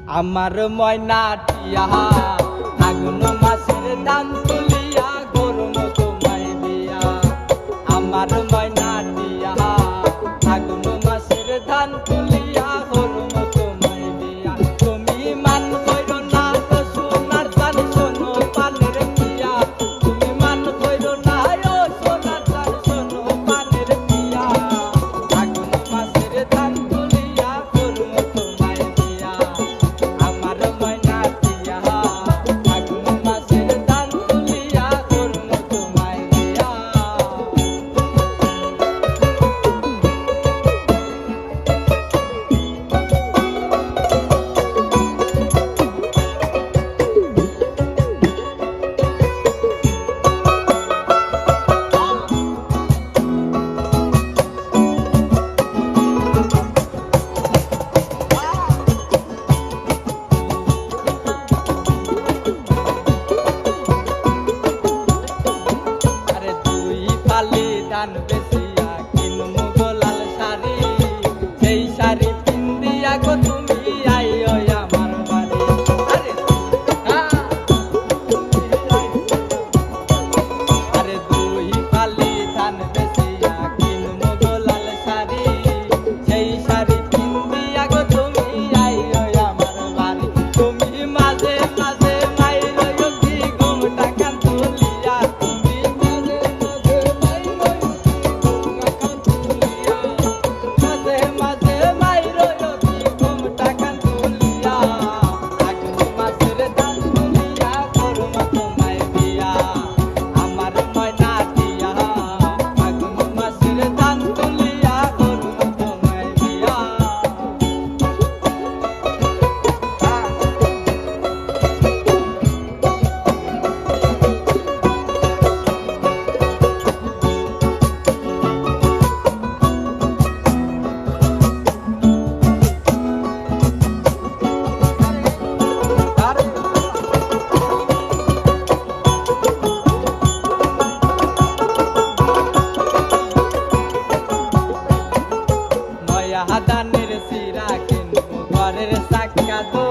আমার ময়না টিয়া আগুন মাসের ধান তুলিয়া গরম তোমায় দিয়া। আমার ময়না টিয়া আগুন মাসের ধান তুলিয়া গরম তোমায় দিয়া। তুমি মান কইরো না তো সোনার চাল শোনো পানের পিয়া। তুমি মান কইরো না ও সোনার চাল শোনো পানের পিয়া। আগুন মাসের ধান তুলিয়া গরম তোমায় দিয়া। আমার ময়না টিয়া আগুন মাসের ধান তুলিয়া গরম তোমায় দিয়া। আরে দুই ফালি ধান বেচিয়া কিনমু গোলাল শাড়ি। সেই শাড়ি পিন্দিয়া গো তুমি আইও আমার বাড়ি। আরে আরে দুই ফালি ধান বেচিয়া কিনমু গোলাল শাড়ি। সেই শাড়ি পিন্দিয়া গো তুমি আইও আমার বাড়ি। তুমি মাঝে মাঝে মাইরো কি ঘুমটা কান তুলিয়া। তুমি মাঝে মাঝে মাইরো মাঝে মাঝে মাইরো কি ঘুমটা কান তুলিয়া। আগুন মাসের ধান তুলিয়া গরম তোমায় দিয়া। আমার ময়না টিয়া আগুন মাসের ধান তুলিয়া গরম তোমায় দিয়া। নয়া হাদানের সিরা কিনবো ঘরের চাকা দো।